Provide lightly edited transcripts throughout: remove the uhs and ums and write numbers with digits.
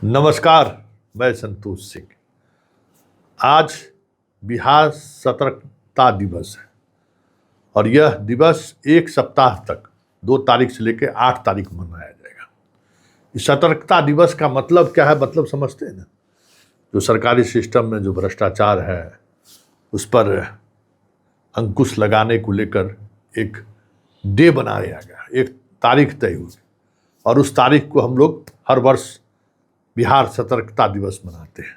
नमस्कार, मैं संतोष सिंह। आज बिहार सतर्कता दिवस है और यह दिवस एक सप्ताह तक 2 तारीख से लेकर 8 तारीख मनाया जाएगा। इस सतर्कता दिवस का मतलब क्या है, मतलब समझते हैं ना? जो सरकारी सिस्टम में जो भ्रष्टाचार है उस पर अंकुश लगाने को लेकर एक डे बनाया गया, एक तारीख तय हुई और उस तारीख को हम लोग हर वर्ष बिहार सतर्कता दिवस मनाते हैं।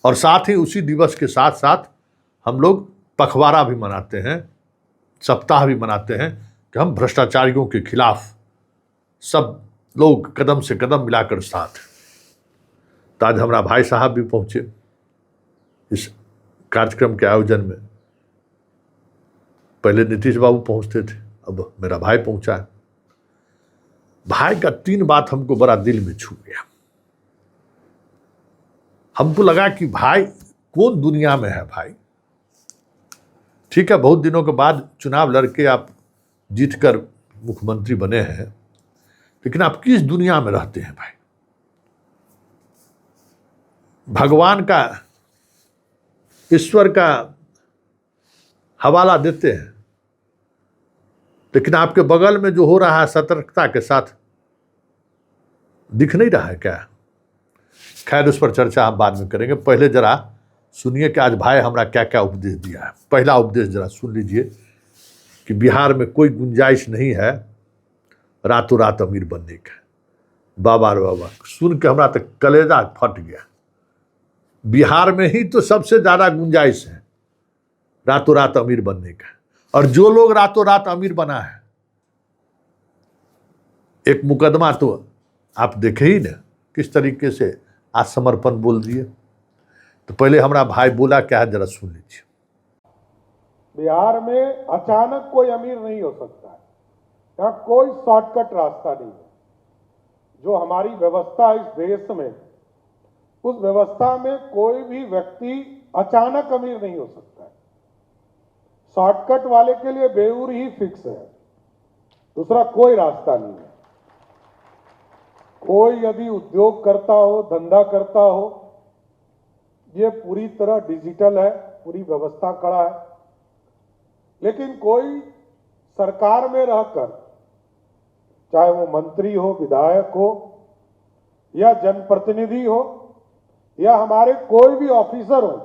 और साथ ही उसी दिवस के साथ साथ हम लोग पखवाड़ा भी मनाते हैं, सप्ताह भी मनाते हैं कि हम भ्रष्टाचारियों के खिलाफ सब लोग कदम से कदम मिलाकर साथ। तो आज हमारा भाई साहब भी पहुंचे इस कार्यक्रम के आयोजन में। पहले नीतीश बाबू पहुंचते थे, अब मेरा भाई पहुंचा है। भाई का 3 बात हमको बड़ा दिल में छू गया। हमको लगा कि भाई कौन दुनिया में है भाई। ठीक है, बहुत दिनों के बाद चुनाव लड़के आप जीतकर मुख्यमंत्री बने हैं, लेकिन आप किस दुनिया में रहते हैं भाई? भगवान का, ईश्वर का हवाला देते हैं, लेकिन आपके बगल में जो हो रहा है सतर्कता के साथ दिख नहीं रहा है क्या? खैर, उस पर चर्चा हम बाद में करेंगे। पहले जरा सुनिए कि आज भाई हमारा क्या क्या उपदेश दिया है। पहला उपदेश जरा सुन लीजिए कि बिहार में कोई गुंजाइश नहीं है रातों रात अमीर बनने का। बाबा रे बाबा, सुन के हमारा तो कलेजा फट गया। बिहार में ही तो सबसे ज्यादा गुंजाइश है रातों रात अमीर बनने का। और जो लोग रातों रात अमीर बना है, एक मुकदमा तो आप देखे ही ना किस तरीके से आत्मसमर्पण बोल दिए। तो पहले हमारा भाई बोला क्या है, जरा सुन लीजिए। बिहार में अचानक कोई अमीर नहीं हो सकता है। यहाँ कोई शॉर्टकट रास्ता नहीं है। जो हमारी व्यवस्था इस देश में, उस व्यवस्था में कोई भी व्यक्ति अचानक अमीर नहीं हो सकता है। शॉर्टकट वाले के लिए बेऊर ही फिक्स है, दूसरा कोई रास्ता नहीं है। कोई यदि उद्योग करता हो, धंधा करता हो, ये पूरी तरह डिजिटल है, पूरी व्यवस्था कड़ा है। लेकिन कोई सरकार में रहकर, चाहे वो मंत्री हो, विधायक हो या जनप्रतिनिधि हो या हमारे कोई भी ऑफिसर हो,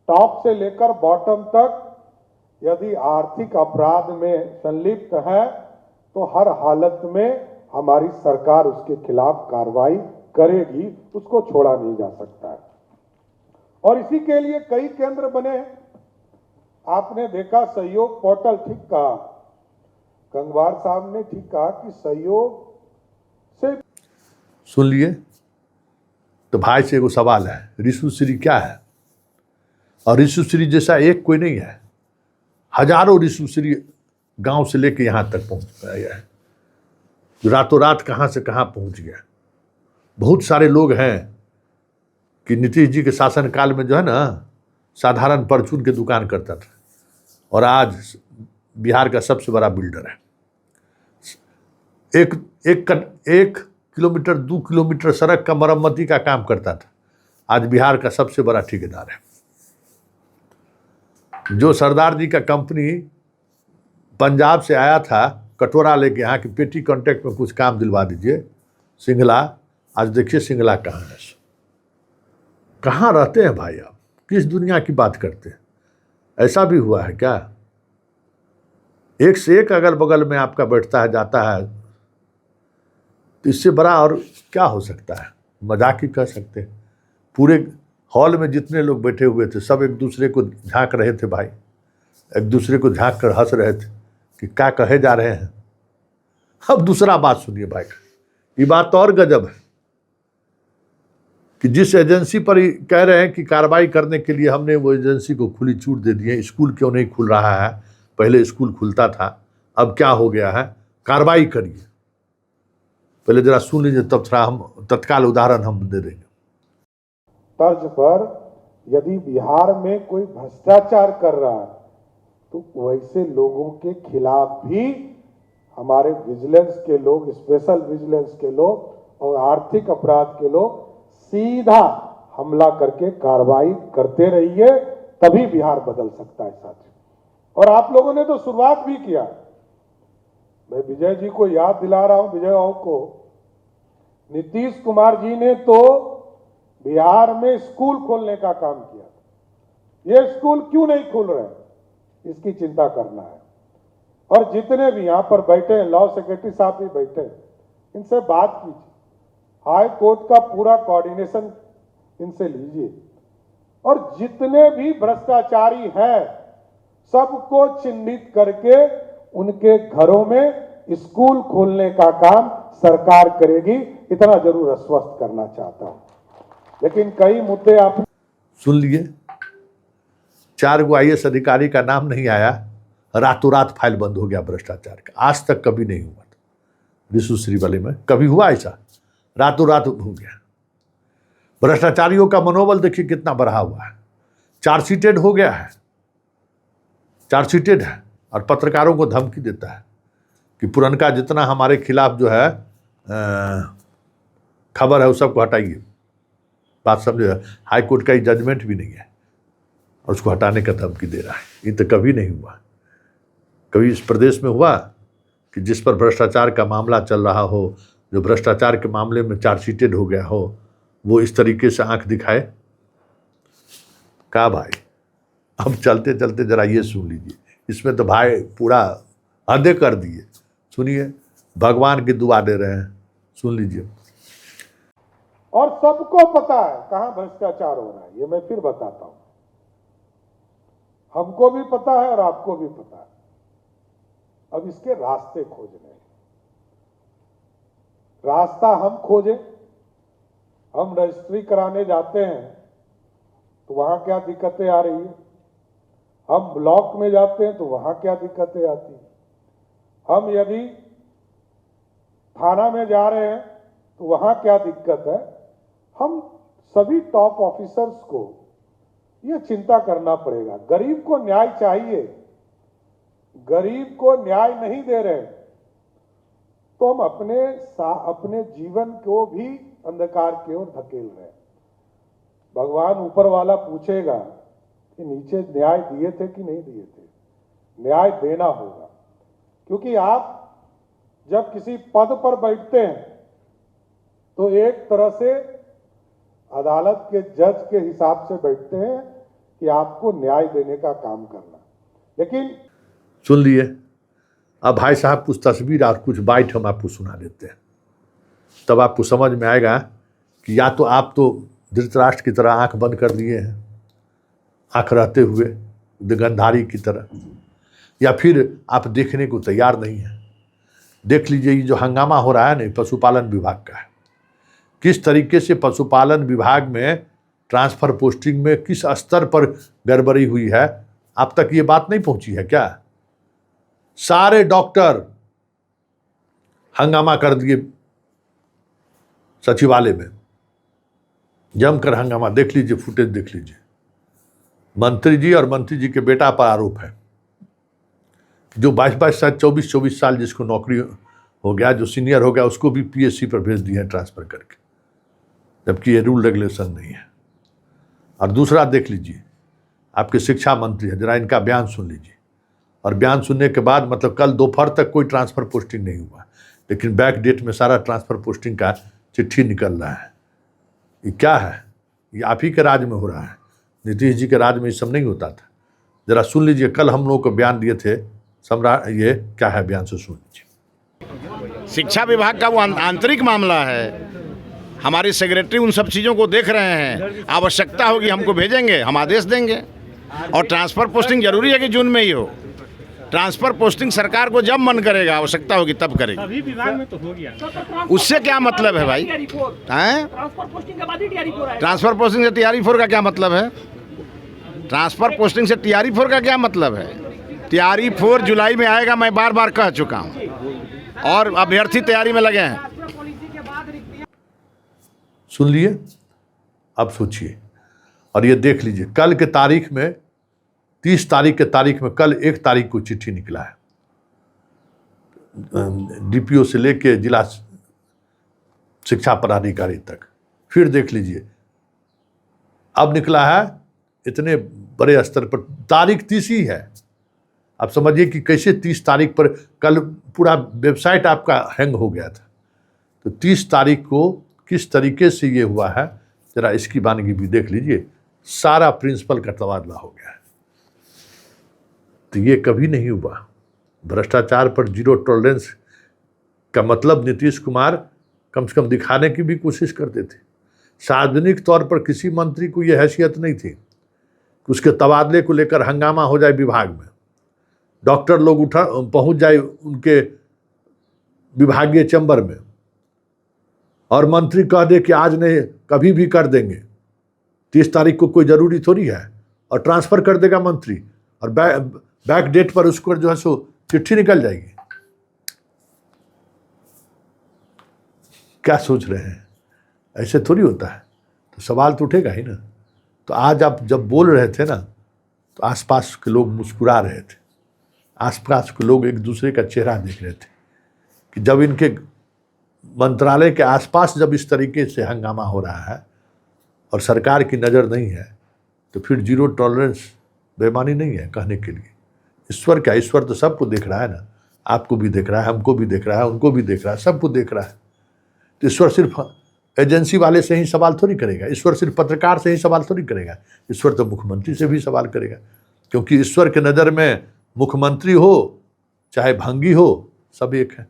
टॉप से लेकर बॉटम तक, यदि आर्थिक अपराध में संलिप्त है तो हर हालत में हमारी सरकार उसके खिलाफ कार्रवाई करेगी, उसको छोड़ा नहीं जा सकता है। और इसी के लिए कई केंद्र बने हैं। आपने देखा सहयोग पोर्टल, ठीक कहा गंगवार साहब ने, ठीक कहा कि सहयोग से। सुन लिए? तो भाई से एगो सवाल है, ऋषुश्री क्या है? और ऋषुश्री जैसा एक कोई नहीं है। हजारों ऋषुश्री गांव से लेके यहां तक पहुंच गया है, जो रातों रात कहां से कहां पहुंच गया। बहुत सारे लोग हैं कि नीतीश जी के शासनकाल में जो है ना, साधारण परचून की दुकान करता था और आज बिहार का सबसे बड़ा बिल्डर है। एक किलोमीटर 2 किलोमीटर सड़क का मरम्मती का काम करता था, आज बिहार का सबसे बड़ा ठेकेदार है। जो सरदार जी का कंपनी पंजाब से आया था कटोरा लेके, यहाँ की पेटी कॉन्ट्रैक्ट में कुछ काम दिलवा दीजिए, सिंगला, आज देखिए सिंगला कहाँ है। कहाँ रहते हैं भाई आप? किस दुनिया की बात करते हैं? ऐसा भी हुआ है क्या? एक से एक अगल बगल में आपका बैठता है, जाता है, तो इससे बड़ा और क्या हो सकता है? मजाक ही कह सकते हैं। पूरे हॉल में जितने लोग बैठे हुए थे सब एक दूसरे को झांक रहे थे भाई, एक दूसरे को झांक कर हंस रहे थे कि क्या कहे जा रहे हैं। अब दूसरा बात सुनिए भाई, ये बात तो और गजब है कि जिस एजेंसी पर कह रहे हैं कि कार्रवाई करने के लिए हमने वो एजेंसी को खुली छूट दे दी है। स्कूल क्यों नहीं खुल रहा है? पहले स्कूल खुलता था, अब क्या हो गया है? कार्रवाई करिए। पहले जरा सुन लीजिए, तब थोड़ा हम तत्काल उदाहरण हम दे देंगे। तर्ज पर यदि बिहार में कोई भ्रष्टाचार कर रहा है तो वैसे लोगों के खिलाफ भी हमारे विजिलेंस के लोग, स्पेशल विजिलेंस के लोग और आर्थिक अपराध के लोग सीधा हमला करके कार्रवाई करते रहिए, तभी बिहार बदल सकता है साथियों। और आप लोगों ने तो शुरुआत भी किया। मैं विजय जी को याद दिला रहा हूं, विजय बाबू को, नीतीश कुमार जी ने तो बिहार में स्कूल खोलने का काम किया। ये स्कूल क्यों नहीं खुल रहे, इसकी चिंता करना है। और जितने भी यहां पर बैठे हैं, लॉ सेक्रेटरी साहब भी बैठे हैं, इनसे बात कीजिए, हाई कोर्ट का पूरा कोऑर्डिनेशन इनसे लीजिए, और जितने भी भ्रष्टाचारी हैं सबको चिन्हित करके उनके घरों में स्कूल खोलने का काम सरकार करेगी, इतना जरूर आश्वस्त करना चाहता हूं। लेकिन कई मुद्दे आप सुन लिए, 4 गो IAS अधिकारी का नाम नहीं आया, रातों रात फाइल बंद हो गया भ्रष्टाचार का। आज तक कभी नहीं हुआ था रिशु श्रीवाले में, कभी हुआ ऐसा? रातों रात हो गया। भ्रष्टाचारियों का मनोबल देखिए कितना बढ़ा हुआ है। चार्जशीटेड हो गया है, चार्जशीटेड है, और पत्रकारों को धमकी देता है कि पुरनका जितना हमारे खिलाफ जो है खबर है वो सबको हटाइए। बात समझे? हाई कोर्ट का ये जजमेंट भी नहीं है और उसको हटाने का धमकी दे रहा है। ये तो कभी नहीं हुआ। कभी इस प्रदेश में हुआ कि जिस पर भ्रष्टाचार का मामला चल रहा हो, जो भ्रष्टाचार के मामले में चार्जशीटेड हो गया हो, वो इस तरीके से आंख दिखाए? का भाई, अब चलते चलते जरा ये सुन लीजिए, इसमें तो भाई पूरा हद कर दिए। सुनिए, भगवान की दुआ दे रहे हैं, सुन लीजिए। और सबको पता है कहां भ्रष्टाचार हो रहा है, ये मैं फिर बताता हूं। हमको भी पता है और आपको भी पता है। अब इसके रास्ते खोजने हैं। रास्ता हम खोजें। हम रजिस्ट्री कराने जाते हैं तो वहां क्या दिक्कतें आ रही है, हम ब्लॉक में जाते हैं तो वहां क्या दिक्कतें आती हैं, हम यदि थाना में जा रहे हैं तो वहां क्या दिक्कत है। हम सभी टॉप ऑफिसर्स को यह चिंता करना पड़ेगा। गरीब को न्याय चाहिए, गरीब को न्याय नहीं दे रहे तो हम अपने जीवन को भी अंधकार की ओर धकेल रहे हैं। भगवान ऊपर वाला पूछेगा कि नीचे न्याय दिए थे कि नहीं दिए थे। न्याय देना होगा, क्योंकि आप जब किसी पद पर बैठते हैं तो एक तरह से अदालत के जज के हिसाब से बैठते हैं कि आपको न्याय देने का काम करना। लेकिन सुन लिए, अब भाई साहब कुछ तस्वीर और कुछ बाइट हम आपको सुना देते हैं, तब आपको समझ में आएगा कि या तो आप तो धृतराष्ट्र की तरह आंख बंद कर लिए हैं, आंख रहते हुए गंधारी की तरह, या फिर आप देखने को तैयार नहीं हैं। देख लीजिए, ये जो हंगामा हो रहा है ना, पशुपालन विभाग का है। किस तरीके से पशुपालन विभाग में ट्रांसफर पोस्टिंग में किस स्तर पर गड़बड़ी हुई है, आप तक ये बात नहीं पहुंची है क्या? सारे डॉक्टर हंगामा कर दिए सचिवालय में, जमकर हंगामा। देख लीजिए, फुटेज देख लीजिए। मंत्री जी और मंत्री जी के बेटा पर आरोप है, जो 22 शायद 24 साल जिसको नौकरी हो गया, जो सीनियर हो गया, उसको भी PSC पर भेज दिए हैं ट्रांसफर करके, जबकि ये रूल रेगुलेशन नहीं है। और दूसरा देख लीजिए, आपके शिक्षा मंत्री हैं, जरा इनका बयान सुन लीजिए। और बयान सुनने के बाद मतलब कल दोपहर तक कोई ट्रांसफर पोस्टिंग नहीं हुआ, लेकिन बैक डेट में सारा ट्रांसफर पोस्टिंग का चिट्ठी निकल रहा है। ये क्या है? ये आप ही के राज में हो रहा है, नीतीश जी के राज में ये सब नहीं होता था। जरा सुन लीजिए, कल हम लोगों को बयान दिए थे सम्राट, ये क्या है बयान से सुन लीजिए। शिक्षा विभाग का वो आंतरिक मामला है। हमारी सेक्रेटरी उन सब चीज़ों को देख रहे हैं। आवश्यकता होगी हमको भेजेंगे, हम आदेश देंगे। और ट्रांसफ़र पोस्टिंग जरूरी है कि जून में ही हो। ट्रांसफ़र पोस्टिंग सरकार को जब मन करेगा, आवश्यकता होगी तब करेगी। अभी विभाग में तो हो गया। उससे क्या मतलब है भाई? हैं? ट्रांसफर पोस्टिंग के बाद ही TRE4 आएगा। ट्रांसफ़र पोस्टिंग से TRE4 का क्या मतलब है? ट्रांसफ़र पोस्टिंग से TRE4 का क्या मतलब है? TRE4 जुलाई में आएगा, मैं बार बार कह चुका हूँ, और अभ्यर्थी तैयारी में लगे हैं। सुन लिए, अब सोचिए। और ये देख लीजिए, कल के तारीख में 30 तारीख के तारीख में, कल 1 तारीख को चिट्ठी निकला है DPO से लेके जिला शिक्षा पदाधिकारी तक। फिर देख लीजिए अब निकला है इतने बड़े स्तर पर, तारीख 30 ही है। आप समझिए कि कैसे 30 तारीख पर, कल पूरा वेबसाइट आपका हैंग हो गया था, तो 30 तारीख को किस तरीके से ये हुआ है जरा इसकी वानगी भी देख लीजिए। सारा प्रिंसिपल का तबादला हो गया है। तो ये कभी नहीं हुआ। भ्रष्टाचार पर जीरो टॉलरेंस का मतलब नीतीश कुमार कम से कम दिखाने की भी कोशिश करते थे। सार्वजनिक तौर पर किसी मंत्री को यह हैसियत नहीं थी कि उसके तबादले को लेकर हंगामा हो जाए विभाग में, डॉक्टर लोग पहुंच जाए उनके विभागीय चैम्बर में और मंत्री कह दे कि आज नहीं कभी भी कर देंगे, 30 तारीख को कोई ज़रूरी थोड़ी है, और ट्रांसफ़र कर देगा मंत्री और बैक डेट पर उसको जो है सो चिट्ठी निकल जाएगी। क्या सोच रहे हैं? ऐसे थोड़ी होता है। तो सवाल तो उठेगा ही ना। तो आज आप जब बोल रहे थे ना तो आसपास के लोग मुस्कुरा रहे थे, आसपास के लोग एक दूसरे का चेहरा देख रहे थे कि जब इनके मंत्रालय के आसपास जब इस तरीके से हंगामा हो रहा है और सरकार की नज़र नहीं है तो फिर जीरो टॉलरेंस बेईमानी नहीं है कहने के लिए। ईश्वर क्या, ईश्वर तो सबको देख रहा है ना, आपको भी देख रहा है, हमको भी देख रहा है, उनको भी देख रहा है, सबको देख रहा है। तो ईश्वर सिर्फ एजेंसी वाले से ही सवाल थोड़ी करेगा, ईश्वर सिर्फ पत्रकार से ही सवाल थोड़ी करेगा, ईश्वर तो मुख्यमंत्री से भी सवाल करेगा, क्योंकि ईश्वर के नज़र में मुख्यमंत्री हो चाहे भंगी हो सब एक है।